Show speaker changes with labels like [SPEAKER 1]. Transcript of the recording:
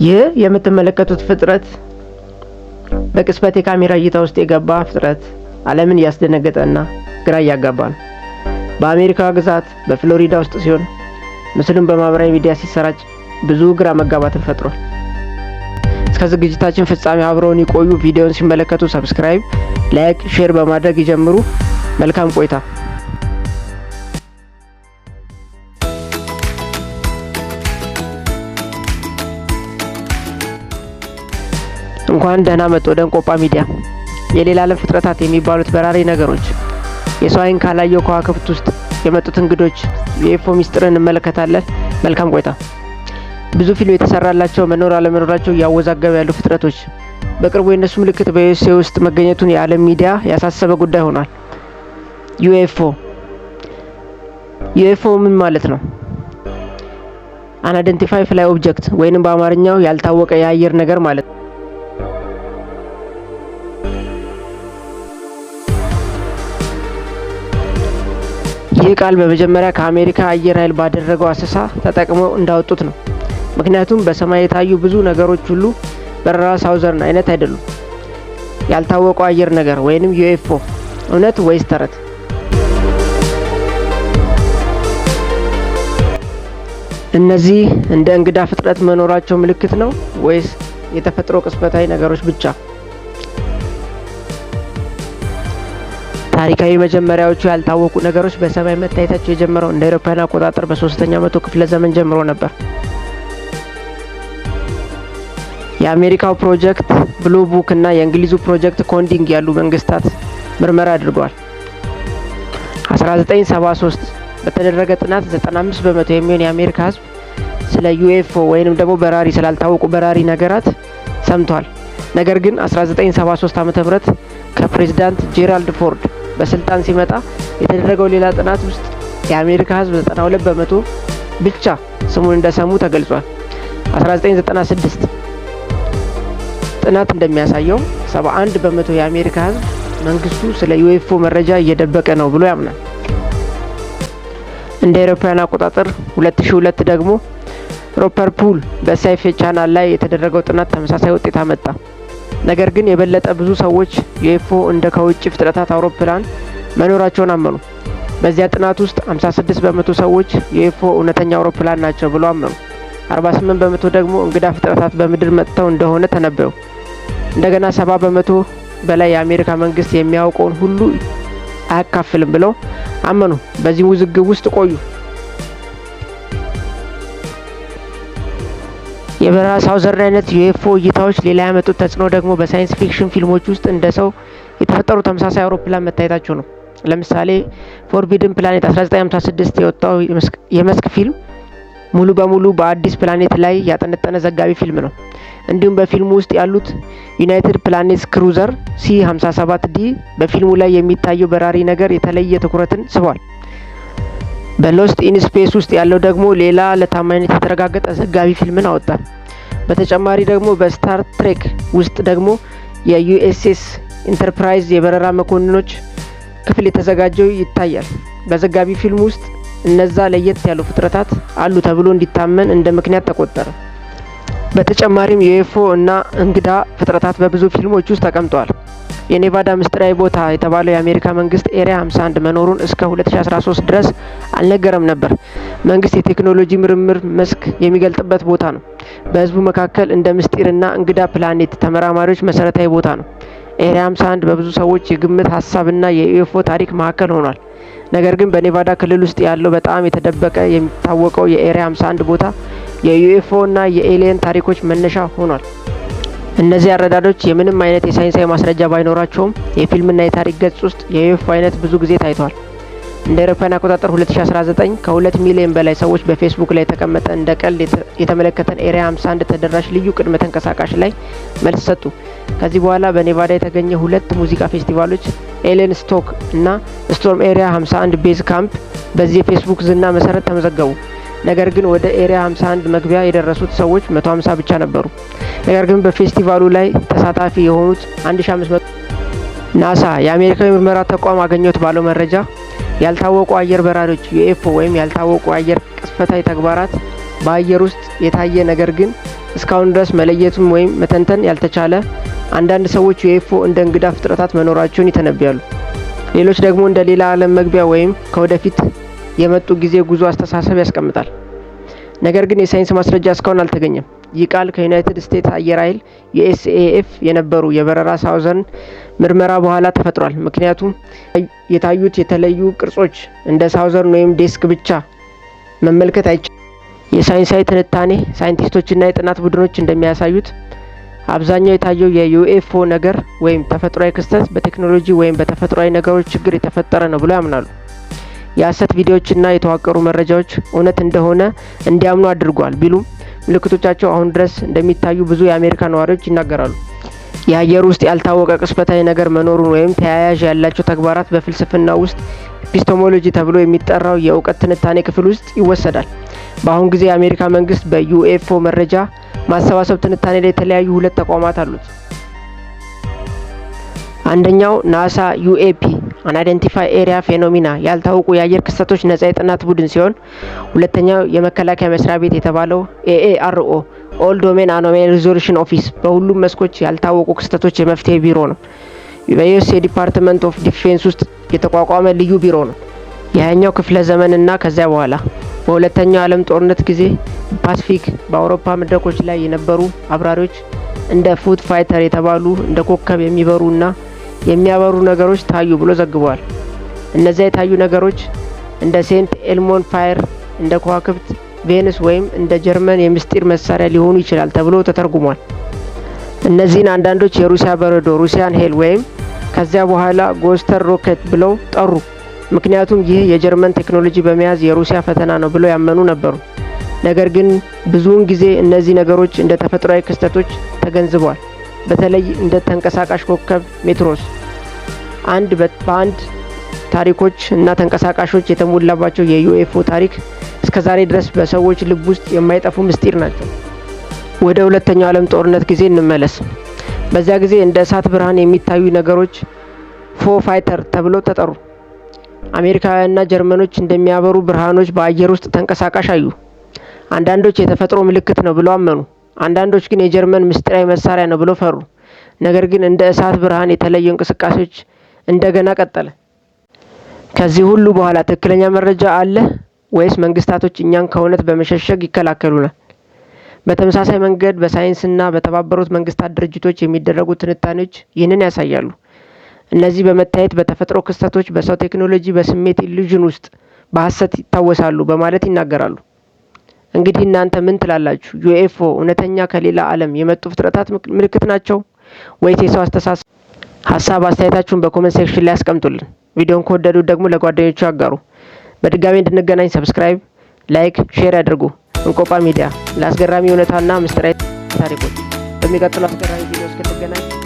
[SPEAKER 1] ይህ የምትመለከቱት ፍጥረት በቅጽበት የካሜራ እይታ ውስጥ የገባ ፍጥረት ዓለምን ያስደነገጠና ግራ ያጋባ ነው። በአሜሪካ ግዛት በፍሎሪዳ ውስጥ ሲሆን ምስሉን በማህበራዊ ሚዲያ ሲሰራጭ ብዙ ግራ መጋባትን ፈጥሯል። እስከ ዝግጅታችን ፍጻሜ አብረውን ይቆዩ። ቪዲዮውን ሲመለከቱ ሰብስክራይብ፣ ላይክ፣ ሼር በማድረግ ይጀምሩ። መልካም ቆይታ። እንኳን ደህና መጡ ወደ እንቆጳ ሚዲያ። የሌላ ዓለም ፍጥረታት የሚባሉት በራሪ ነገሮች፣ የሰው ዓይን ካላየው ከዋክብት ውስጥ የመጡት እንግዶች፣ የዩኤፍኦ ሚስጥርን እንመለከታለን። መልካም ቆይታ። ብዙ ፊልም የተሰራላቸው መኖር አለመኖራቸው እያወዛገበ ያሉ ፍጥረቶች፣ በቅርቡ የእነሱ ምልክት በዩኤስኤ ውስጥ መገኘቱን የዓለም ሚዲያ ያሳሰበ ጉዳይ ሆኗል። ዩኤፍኦ ምን ማለት ነው? አንአይደንቲፋይድ ፍላይ ኦብጀክት ወይንም በአማርኛው ያልታወቀ የአየር ነገር ማለት ነው። ይህ ቃል በመጀመሪያ ከአሜሪካ አየር ኃይል ባደረገው አሰሳ ተጠቅመው እንዳወጡት ነው። ምክንያቱም በሰማይ የታዩ ብዙ ነገሮች ሁሉ በረራ ሳውዘርን አይነት አይደሉም። ያልታወቀው አየር ነገር ወይንም ዩኤፍኦ እውነት ወይስ ተረት? እነዚህ እንደ እንግዳ ፍጥረት መኖራቸው ምልክት ነው ወይስ የተፈጥሮ ቅጽበታዊ ነገሮች ብቻ? ታሪካዊ መጀመሪያዎቹ ያልታወቁ ነገሮች በሰማይ መታየታቸው የጀመረው እንደ አውሮፓውያን አቆጣጠር በ3ኛው መቶ ክፍለ ዘመን ጀምሮ ነበር። የአሜሪካው ፕሮጀክት ብሉ ቡክ እና የእንግሊዙ ፕሮጀክት ኮንዲንግ ያሉ መንግስታት ምርመራ አድርገዋል። 1973 በተደረገ ጥናት 95 በመቶ የሚሆን የአሜሪካ ሕዝብ ስለ ዩኤፍኦ ወይንም ደግሞ በራሪ ስላልታወቁ በራሪ ነገራት ሰምቷል። ነገር ግን 1973 ዓ.ም ከፕሬዝዳንት ጄራልድ ፎርድ በስልጣን ሲመጣ የተደረገው ሌላ ጥናት ውስጥ የአሜሪካ ሕዝብ 92 በመቶ ብቻ ስሙን እንደሰሙ ተገልጿል። 1996 ጥናት እንደሚያሳየው 71 በመቶ የአሜሪካ ሕዝብ መንግስቱ ስለ ዩኤፍኦ መረጃ እየደበቀ ነው ብሎ ያምናል። እንደ አውሮፓውያን አቆጣጠር 2002 ደግሞ ሮፐር ፑል በሳይፌ ቻናል ላይ የተደረገው ጥናት ተመሳሳይ ውጤት አመጣ። ነገር ግን የበለጠ ብዙ ሰዎች ዩኤፍኦ እንደ ከውጭ ፍጥረታት አውሮፕላን መኖራቸውን አመኑ። በዚያ ጥናት ውስጥ 56 በመቶ ሰዎች ዩኤፍኦ እውነተኛ አውሮፕላን ናቸው ብለው አመኑ። 48 በመቶ ደግሞ እንግዳ ፍጥረታት በምድር መጥተው እንደሆነ ተነበዩ። እንደገና 70 በመቶ በላይ የአሜሪካ መንግስት የሚያውቀውን ሁሉ አያካፍልም ብለው አመኑ። በዚህ ውዝግብ ውስጥ ቆዩ። የበረራ ሳውዘርን አይነት ዩኤፍኦ እይታዎች ሌላ ያመጡት ተጽዕኖ ደግሞ በሳይንስ ፊክሽን ፊልሞች ውስጥ እንደ ሰው የተፈጠሩ ተመሳሳይ አውሮፕላን መታየታቸው ነው። ለምሳሌ ፎርቢድን ፕላኔት 1956 የወጣው የመስክ ፊልም ሙሉ በሙሉ በአዲስ ፕላኔት ላይ ያጠነጠነ ዘጋቢ ፊልም ነው። እንዲሁም በፊልሙ ውስጥ ያሉት ዩናይትድ ፕላኔትስ ክሩዘር C-57D በፊልሙ ላይ የሚታየው በራሪ ነገር የተለየ ትኩረትን ስቧል። በሎስት ኢን ስፔስ ውስጥ ያለው ደግሞ ሌላ ለታማኝነት የተረጋገጠ ዘጋቢ ፊልምን አወጣ። በተጨማሪ ደግሞ በስታር ትሬክ ውስጥ ደግሞ የዩኤስኤስ ኢንተርፕራይዝ የበረራ መኮንኖች ክፍል የተዘጋጀው ይታያል። በዘጋቢ ፊልም ውስጥ እነዛ ለየት ያሉ ፍጥረታት አሉ ተብሎ እንዲታመን እንደ ምክንያት ተቆጠረ። በተጨማሪም ዩኤፍኦ እና እንግዳ ፍጥረታት በብዙ ፊልሞች ውስጥ ተቀምጠዋል። የኔቫዳ ምስጢራዊ ቦታ የተባለው የአሜሪካ መንግስት ኤሪያ 51 መኖሩን እስከ 2013 ድረስ አልነገረም ነበር። መንግስት የቴክኖሎጂ ምርምር መስክ የሚገልጥበት ቦታ ነው። በህዝቡ መካከል እንደ ምስጢርና እንግዳ ፕላኔት ተመራማሪዎች መሰረታዊ ቦታ ነው። ኤሪያ 51 በብዙ ሰዎች የግምት ሀሳብና የዩኤፍኦ ታሪክ ማዕከል ሆኗል። ነገር ግን በኔቫዳ ክልል ውስጥ ያለው በጣም የተደበቀ የሚታወቀው የኤሪያ 51 ቦታ የዩኤፍኦ እና የኤሊየን ታሪኮች መነሻ ሆኗል። እነዚህ አረዳዶች የምንም አይነት የሳይንሳዊ ማስረጃ ባይኖራቸውም የፊልምና የታሪክ ገጽ ውስጥ የዩኤፍኦ አይነት ብዙ ጊዜ ታይቷል። እንደ አውሮፓውያን አቆጣጠር 2019 ከ2 ሚሊዮን በላይ ሰዎች በፌስቡክ ላይ የተቀመጠ እንደ ቀልድ የተመለከተን ኤሪያ 51 ተደራሽ ልዩ ቅድመ ተንቀሳቃሽ ላይ መልስ ሰጡ። ከዚህ በኋላ በኔቫዳ የተገኘ 2 ሙዚቃ ፌስቲቫሎች ኤሌን ስቶክ እና ስቶርም ኤሪያ 51 ቤዝ ካምፕ በዚህ የፌስቡክ ዝና መሰረት ተመዘገቡ። ነገር ግን ወደ ኤሪያ 51 መግቢያ የደረሱት ሰዎች 150 ብቻ ነበሩ። ነገር ግን በፌስቲቫሉ ላይ ተሳታፊ የሆኑት 1500 ናሳ የአሜሪካዊ ምርመራ ተቋም አገኘት ባለው መረጃ ያልታወቁ አየር በራሪዎች ዩኤፍኦ ወይም ያልታወቁ አየር ቅጽበታዊ ተግባራት በአየር ውስጥ የታየ ነገር ግን እስካሁን ድረስ መለየቱም ወይም መተንተን ያልተቻለ፣ አንዳንድ ሰዎች ዩኤፍኦ እንደ እንግዳ ፍጥረታት መኖራቸውን ይተነብያሉ። ሌሎች ደግሞ እንደ ሌላ ዓለም መግቢያ ወይም ከወደፊት የመጡ ጊዜ ጉዞ አስተሳሰብ ያስቀምጣል። ነገር ግን የሳይንስ ማስረጃ እስካሁን አልተገኘም። ይህ ቃል ከዩናይትድ ስቴትስ አየር ኃይል ዩኤስኤኤፍ የነበሩ የበረራ ሳውዘርን ምርመራ በኋላ ተፈጥሯል። ምክንያቱም የታዩት የተለዩ ቅርጾች እንደ ሳውዘርን ወይም ዲስክ ብቻ መመልከት አይቻልም። የሳይንሳዊ ትንታኔ ሳይንቲስቶችና የጥናት ቡድኖች እንደሚያሳዩት አብዛኛው የታየው የዩኤፍኦ ነገር ወይም ተፈጥሯዊ ክስተት በቴክኖሎጂ ወይም በተፈጥሯዊ ነገሮች ችግር የተፈጠረ ነው ብለው ያምናሉ። የሐሰት ቪዲዮዎችና የተዋቀሩ መረጃዎች እውነት እንደሆነ እንዲያምኑ አድርጓል ቢሉም ምልክቶቻቸው አሁን ድረስ እንደሚታዩ ብዙ የአሜሪካ ነዋሪዎች ይናገራሉ። የአየር ውስጥ ያልታወቀ ቅጽበታዊ ነገር መኖሩን ወይም ተያያዥ ያላቸው ተግባራት በፍልስፍና ውስጥ ኤፒስቴሞሎጂ ተብሎ የሚጠራው የእውቀት ትንታኔ ክፍል ውስጥ ይወሰዳል። በአሁን ጊዜ የአሜሪካ መንግስት በዩኤፍኦ መረጃ ማሰባሰብ ትንታኔ ላይ የተለያዩ ሁለት ተቋማት አሉት። አንደኛው ናሳ ዩኤፒ አንአይደንቲፋይ ኤሪያ ፌኖሚና ያልታወቁ የአየር ክስተቶች ነጻ የጥናት ቡድን ሲሆን፣ ሁለተኛው የመከላከያ መስሪያ ቤት የተባለው ኤኤአርኦ ኦል ዶሜን አኖማሊ ሪዞሉሽን ኦፊስ በሁሉም መስኮች ያልታወቁ ክስተቶች የመፍትሄ ቢሮ ነው። በዩኤስ ዲፓርትመንት ኦፍ ዲፌንስ ውስጥ የተቋቋመ ልዩ ቢሮ ነው። የሃያኛው ክፍለ ዘመንና ከዚያ በኋላ በሁለተኛው ዓለም ጦርነት ጊዜ ፓሲፊክ በአውሮፓ መድረኮች ላይ የነበሩ አብራሪዎች እንደ ፉት ፋይተር የተባሉ እንደ ኮከብ የሚበሩና የሚያበሩ ነገሮች ታዩ ብሎ ዘግቧል። እነዚያ የታዩ ነገሮች እንደ ሴንት ኤልሞን ፋየር፣ እንደ ከዋክብት ቬኑስ ወይም እንደ ጀርመን የምስጢር መሳሪያ ሊሆኑ ይችላል ተብሎ ተተርጉሟል። እነዚህን አንዳንዶች የሩሲያ በረዶ ሩሲያን ሄል ወይም ከዚያ በኋላ ጎስተር ሮኬት ብለው ጠሩ። ምክንያቱም ይህ የጀርመን ቴክኖሎጂ በመያዝ የሩሲያ ፈተና ነው ብለው ያመኑ ነበሩ። ነገር ግን ብዙውን ጊዜ እነዚህ ነገሮች እንደ ተፈጥሯዊ ክስተቶች ተገንዝበዋል። በተለይ እንደ ተንቀሳቃሽ ኮከብ ሜትሮስ በአንድ ታሪኮች እና ተንቀሳቃሾች የተሞላባቸው የዩኤፍኦ ታሪክ እስከዛሬ ድረስ በሰዎች ልብ ውስጥ የማይጠፉ ምስጢር ናቸው። ወደ ሁለተኛው ዓለም ጦርነት ጊዜ እንመለስ። በዚያ ጊዜ እንደ እሳት ብርሃን የሚታዩ ነገሮች ፎ ፋይተር ተብለው ተጠሩ። አሜሪካውያንና ጀርመኖች እንደሚያበሩ ብርሃኖች በአየር ውስጥ ተንቀሳቃሽ አዩ። አንዳንዶች የተፈጥሮ ምልክት ነው ብለው አመኑ። አንዳንዶች ግን የጀርመን ምስጢራዊ መሳሪያ ነው ብለው ፈሩ። ነገር ግን እንደ እሳት ብርሃን የተለዩ እንቅስቃሴዎች እንደገና ቀጠለ። ከዚህ ሁሉ በኋላ ትክክለኛ መረጃ አለ ወይስ መንግስታቶች እኛን ከእውነት በመሸሸግ ይከላከሉናል? በተመሳሳይ መንገድ በሳይንስና በተባበሩት መንግስታት ድርጅቶች የሚደረጉ ትንታኔዎች ይህንን ያሳያሉ። እነዚህ በመታየት በተፈጥሮ ክስተቶች፣ በሰው ቴክኖሎጂ፣ በስሜት ኢሉዥን ውስጥ በሐሰት ይታወሳሉ በማለት ይናገራሉ። እንግዲህ እናንተ ምን ትላላችሁ? ዩኤፍኦ እውነተኛ ከሌላ ዓለም የመጡ ፍጥረታት ምልክት ናቸው ወይስ የሰው አስተሳሰብ? ሀሳብ አስተያየታችሁን በኮሜንት ሴክሽን ላይ አስቀምጡልን። ቪዲዮን ከወደዱት ደግሞ ለጓደኞቹ ያጋሩ። በድጋሚ እንድንገናኝ ሰብስክራይብ፣ ላይክ፣ ሼር ያድርጉ። እንቆጳ ሚዲያ ለአስገራሚ እውነታና ምስጢራዊ ታሪኮች። በሚቀጥለው አስገራሚ ቪዲዮ እስክንገናኝ